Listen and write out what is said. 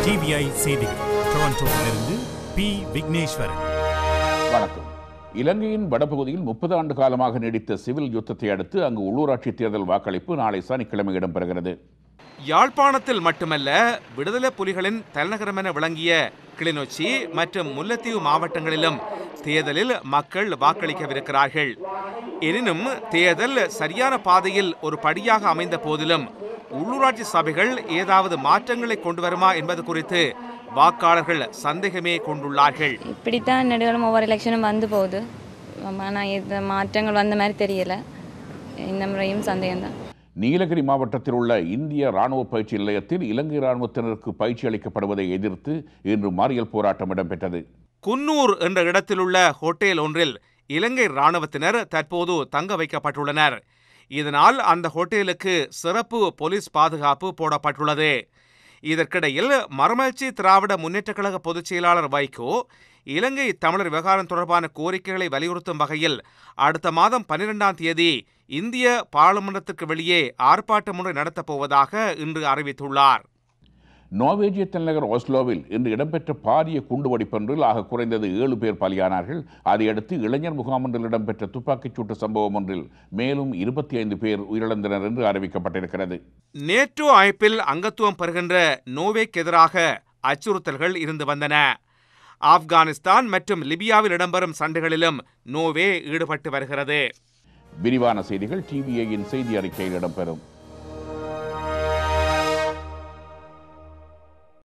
TVI செய்திகள் டொரண்டோவிலிருந்து B. Vigneswaran. வணக்கம். இலங்கையின் வடபகுதியில் 30 ஆண்டு காலமாக நீடித்த சிவில் யுத்தத்தை அடுத்து அங்கு உள்ளூராட்சி தேர்தல் வாக்களிப்பு நாளை சனிக்கிழமை இடம்பெறுகிறது. யாழ்ப்பாணத்தில் மட்டுமல்ல, விடுதலை புலிகளின் தலைநகரமென விளங்கிய கிளிநொச்சி மற்றும் முல்லைத்தீவு மாவட்டங்களிலும் தேர்தலில் மக்கள் வாக்களிக்கவிருக்கிறார்கள். எனினும் தேர்தல் சரியான பாதையில் ஒரு படியாக அமைந்த போதிலும் உள்ளூராட்சி சபைகள் ஏதாவது மாற்றங்களை கொண்டு வருமா என்பது குறித்து வாக்காளர்கள் சந்தேகமே கொண்டுள்ளார்கள். இப்படித்தான் நடுவரும் ஒவ்வொரு எலெக்ஷனும் வந்து போகுது. ஆனால் இது மாற்றங்கள் வந்த மாதிரி தெரியல. இந்த முறையும் சந்தேகம்தான். நீலகிரி மாவட்டத்தில் உள்ள இந்திய ராணுவ பயிற்சி நிலையத்தில் இலங்கை ராணுவத்தினருக்கு பயிற்சி அளிக்கப்படுவதை எதிர்த்து இன்று மறியல் போராட்டம் இடம்பெற்றது. குன்னூர் என்ற இடத்திலுள்ள ஹோட்டல் ஒன்றில் இலங்கை ராணுவத்தினர் தற்போது தங்க வைக்கப்பட்டுள்ளனர். இதனால் அந்த ஹோட்டலுக்கு சிறப்பு போலீஸ் பாதுகாப்பு போடப்பட்டுள்ளது. இதற்கிடையில் மறுமலர்ச்சி திராவிட முன்னேற்றக் கழக பொதுச் செயலாளர் வைகோ இலங்கை தமிழர் விவகாரம் தொடர்பான கோரிக்கைகளை வலியுறுத்தும் வகையில் அடுத்த மாதம் 12ஆம் தேதி இந்திய பாராளுமன்றத்திற்கு வெளியே ஆர்ப்பாட்டம் ஒன்றை நடத்தப் போவதாக இன்று அறிவித்துள்ளார். நோர்வேஜிய தலைநகர் ஓஸ்லோவில் இன்று இடம்பெற்ற பாரிய குண்டுவெடிப்பொன்றில் ஆக குறைந்தது 7 பேர் பலியானார்கள். அதையடுத்து இளைஞர் முகாம் ஒன்றில் இடம்பெற்ற துப்பாக்கிச் சூட்டு சம்பவம் ஒன்றில் மேலும் 25 பேர் உயிரிழந்தனர் என்று அறிவிக்கப்பட்டிருக்கிறது. நேட்டோ அமைப்பில் அங்கத்துவம் பெறுகின்ற நோர்வேக்கு எதிராக அச்சுறுத்தல்கள் இருந்து வந்தன. ஆப்கானிஸ்தான் மற்றும் லிபியாவில் இடம்பெறும் சண்டைகளிலும் நோர்வே ஈடுபட்டு வருகிறது. விரிவான செய்திகள் டிவிஐயின் செய்தி அறிக்கையில் இடம்பெறும்.